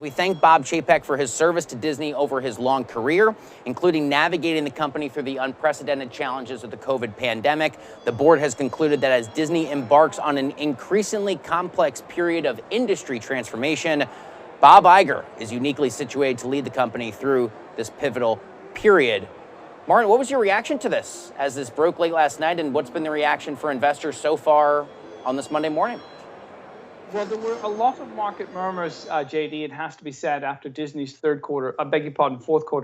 We thank Bob Chapek for his service to Disney over his long career, including navigating the company through the unprecedented challenges of the COVID pandemic. The board has concluded that as Disney embarks on an increasingly complex period of industry transformation, Bob Iger is uniquely situated to lead the company through this pivotal period. Martin, what was your reaction to this as this broke late last night, and what's been the reaction for investors so far on this Monday morning? Well, there were a lot of market murmurs, JD, it has to be said, after Disney's fourth quarter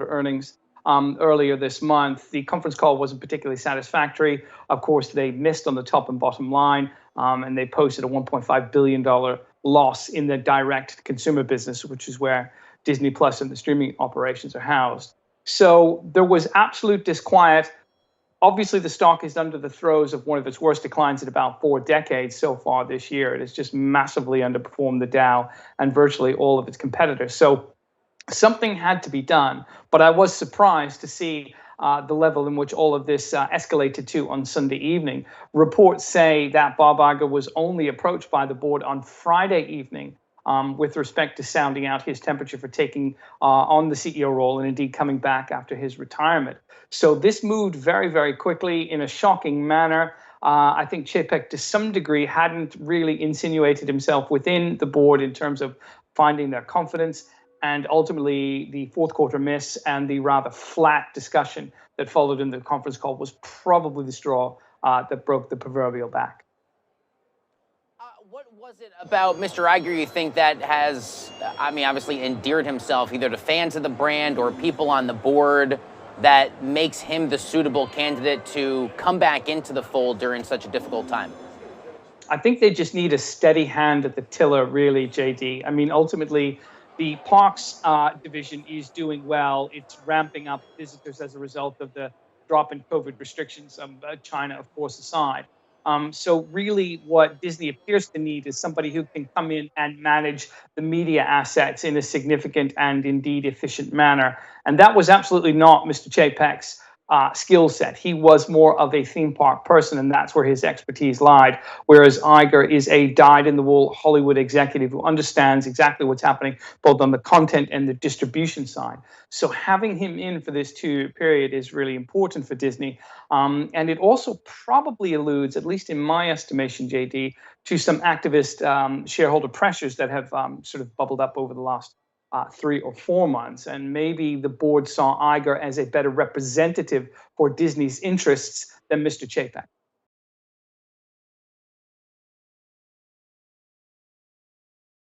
earnings earlier this month. The conference call wasn't particularly satisfactory. Of course, they missed on the top and bottom line, and they posted a $1.5 billion loss in the direct consumer business, which is where Disney Plus and the streaming operations are housed. So there was absolute disquiet. Obviously, the stock is under the throes of one of its worst declines in about 4 decades so far this year. It has just massively underperformed the Dow and virtually all of its competitors. So something had to be done. But I was surprised to see the level in which all of this escalated to on Sunday evening. Reports say that Bob Iger was only approached by the board on Friday evening with respect to sounding out his temperature for taking on the CEO role and indeed coming back after his retirement. So this moved very, very quickly in a shocking manner. I think Chapek, to some degree, hadn't really insinuated himself within the board in terms of finding their confidence. And ultimately, the fourth quarter miss and the rather flat discussion that followed in the conference call was probably the straw that broke the proverbial back. What was it about Mr. Iger you think that has, obviously endeared himself either to fans of the brand or people on the board that makes him the suitable candidate to come back into the fold during such a difficult time? I think they just need a steady hand at the tiller, really, JD. Ultimately, the parks division is doing well. It's ramping up visitors as a result of the drop in COVID restrictions, China, of course, aside. So really what Disney appears to need is somebody who can come in and manage the media assets in a significant and indeed efficient manner. And that was absolutely not Mr. Chapek's skill set. He was more of a theme park person, and that's where his expertise lied. Whereas Iger is a dyed-in-the-wool Hollywood executive who understands exactly what's happening both on the content and the distribution side. So having him in for this 2-year period is really important for Disney. And it also probably alludes, at least in my estimation, JD, to some activist shareholder pressures that have sort of bubbled up over the last 3 or 4 months. And maybe the board saw Iger as a better representative for Disney's interests than Mr. Chapek.